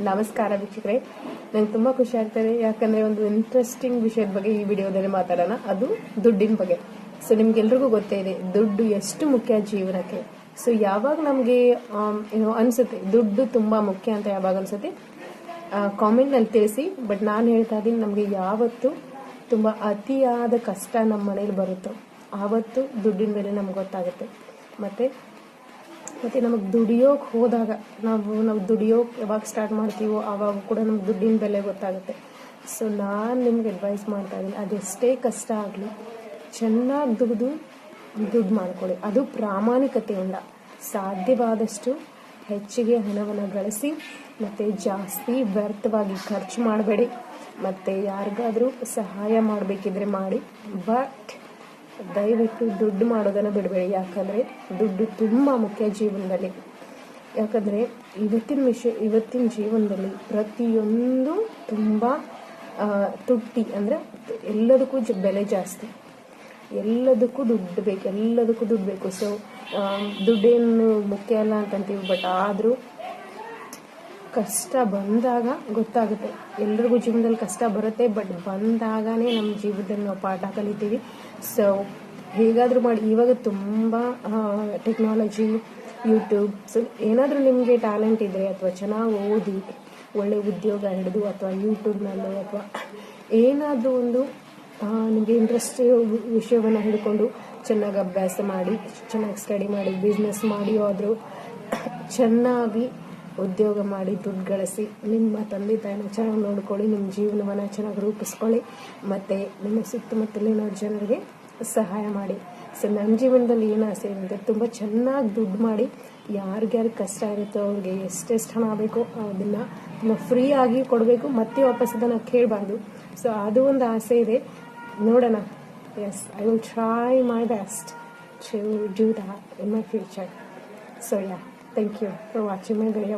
ನಮಸ್ಕಾರ ವೀಕ್ಷಕರೇ. ನಂಗೆ ತುಂಬ ಖುಷಿ ಆಗ್ತದೆ, ಯಾಕಂದರೆ ಒಂದು ಇಂಟ್ರೆಸ್ಟಿಂಗ್ ವಿಷಯದ ಬಗ್ಗೆ ಈ ವಿಡಿಯೋದಲ್ಲಿ ಮಾತಾಡೋಣ. ಅದು ದುಡ್ಡಿನ ಬಗ್ಗೆ. ಸೊ ನಿಮ್ಗೆಲ್ರಿಗೂ ಗೊತ್ತೇ ಇದೆ ದುಡ್ಡು ಎಷ್ಟು ಮುಖ್ಯ ಜೀವನಕ್ಕೆ. ಸೊ ಯಾವಾಗ ನಮಗೆ ಅನಿಸುತ್ತೆ ದುಡ್ಡು ತುಂಬ ಮುಖ್ಯ ಅಂತ ಯಾವಾಗ ಅನಿಸುತ್ತೆ ಕಾಮೆಂಟ್ನಲ್ಲಿ ತಿಳಿಸಿ. ಬಟ್ ನಾನು ಹೇಳ್ತಾ ಇದ್ದೀನಿ, ನಮಗೆ ಯಾವತ್ತು ತುಂಬ ಅತಿಯಾದ ಕಷ್ಟ ನಮ್ಮ ಮನೇಲಿ ಬರುತ್ತೋ ಆವತ್ತು ದುಡ್ಡಿನ ಬೆಲೆ ನಮ್ಗೆ ಗೊತ್ತಾಗುತ್ತೆ. ಮತ್ತು ನಮಗೆ ದುಡಿಯೋಕೆ ಹೋದಾಗ ನಾವು ದುಡಿಯೋಕೆ ಯಾವಾಗ ಸ್ಟಾರ್ಟ್ ಮಾಡ್ತೀವೋ ಆವಾಗ ಕೂಡ ನಮ್ಗೆ ದುಡ್ಡಿನ ಬೆಲೆ ಗೊತ್ತಾಗುತ್ತೆ. ಸೊ ನಾನು ನಿಮ್ಗೆ ಅಡ್ವೈಸ್ ಮಾಡ್ತಾ ಇದ್ದೀನಿ, ಅದೆಷ್ಟೇ ಕಷ್ಟ ಆಗಲಿ ಚೆನ್ನಾಗಿ ದುಡ್ಡು ಮಾಡ್ಕೊಳ್ಳಿ. ಅದು ಪ್ರಾಮಾಣಿಕತೆಯಿಂದ ಸಾಧ್ಯವಾದಷ್ಟು ಹೆಚ್ಚಿಗೆ ಹಣವನ್ನು ಗಳಿಸಿ, ಮತ್ತು ಜಾಸ್ತಿ ವ್ಯರ್ಥವಾಗಿ ಖರ್ಚು ಮಾಡಬೇಡಿ. ಮತ್ತು ಯಾರಿಗಾದರೂ ಸಹಾಯ ಮಾಡಬೇಕಿದ್ರೆ ಮಾಡಿ, ಬಟ್ ದಯವಿಟ್ಟು ದುಡ್ಡು ಮಾಡೋದನ್ನು ಬಿಡಬೇಡಿ. ಯಾಕಂದರೆ ದುಡ್ಡು ತುಂಬ ಮುಖ್ಯ ಜೀವನದಲ್ಲಿ. ಯಾಕಂದರೆ ಇವತ್ತಿನ ಜೀವನದಲ್ಲಿ ಪ್ರತಿಯೊಂದು ತುಂಬ ತುಟ್ಟಿ, ಅಂದರೆ ಎಲ್ಲದಕ್ಕೂ ಬೆಲೆ ಜಾಸ್ತಿ, ಎಲ್ಲದಕ್ಕೂ ದುಡ್ಡು ಬೇಕು. ಸೊ ದುಡ್ಡೇನು ಮುಖ್ಯ ಅಲ್ಲ ಅಂತಂತೀವಿ, ಬಟ್ ಆದರೂ ಕಷ್ಟ ಬಂದಾಗ ಗೊತ್ತಾಗುತ್ತೆ. ಎಲ್ರಿಗೂ ಜೀವನದಲ್ಲಿ ಕಷ್ಟ ಬರುತ್ತೆ, ಬಟ್ ಬಂದಾಗನೇ ನಮ್ಮ ಜೀವನದಲ್ಲಿ ನಾವು ಪಾಠ ಕಲಿತೀವಿ. ಸೊ ಹೇಗಾದರೂ ಮಾಡಿ, ಇವಾಗ ತುಂಬ ಟೆಕ್ನಾಲಜಿ, ಯೂಟ್ಯೂಬ್, ಸೊ ಏನಾದರೂ ನಿಮಗೆ ಟ್ಯಾಲೆಂಟ್ ಇದ್ದರೆ ಅಥವಾ ಚೆನ್ನಾಗಿ ಓದಿ ಒಳ್ಳೆ ಉದ್ಯೋಗ ಹಿಡಿದು ಅಥವಾ ಯೂಟ್ಯೂಬ್ನಲ್ಲೋ ಅಥವಾ ಏನಾದರೂ ಒಂದು ನಿಮಗೆ ಇಂಟ್ರೆಸ್ಟ್ ವಿಷಯವನ್ನು ಹಿಡ್ಕೊಂಡು ಚೆನ್ನಾಗಿ ಅಭ್ಯಾಸ ಮಾಡಿ, ಚೆನ್ನಾಗಿ ಸ್ಟಡಿ ಮಾಡಿ, ಬಿಸ್ನೆಸ್ ಮಾಡಿ, ಆದರೂ ಚೆನ್ನಾಗಿ ಉದ್ಯೋಗ ಮಾಡಿ ದುಡ್ಡು ಗಳಿಸಿ ನಿಮ್ಮ ತಂದೆ ತಾಯಿನ ಚೆನ್ನಾಗಿ ನೋಡ್ಕೊಳ್ಳಿ, ನಿಮ್ಮ ಜೀವನವನ್ನು ಚೆನ್ನಾಗಿ ರೂಪಿಸ್ಕೊಳ್ಳಿ, ಮತ್ತು ನಿಮ್ಮ ಸುತ್ತಮುತ್ತಲಿನ ಜನರಿಗೆ ಸಹಾಯ ಮಾಡಿ. ಸೊ ನನ್ನ ಜೀವನದಲ್ಲಿ ಏನು ಆಸೆ ಇದೆ, ತುಂಬ ಚೆನ್ನಾಗಿ ದುಡ್ಡು ಮಾಡಿ ಯಾರಿಗ್ಯಾರು ಕಷ್ಟ ಇರುತ್ತೋ ಅವ್ರಿಗೆ ಎಷ್ಟೆಷ್ಟು ಹಣ ಬೇಕೋ ಅದನ್ನು ತುಂಬ ಫ್ರೀಯಾಗಿ ಕೊಡಬೇಕು, ಮತ್ತೆ ವಾಪಸ್ ಅದನ್ನು ಕೇಳಬಾರ್ದು. ಸೊ ಅದು ಒಂದು ಆಸೆ ಇದೆ, ನೋಡೋಣ. Yes, I will try my best to do that in my future. So yeah, thank you for watching my video.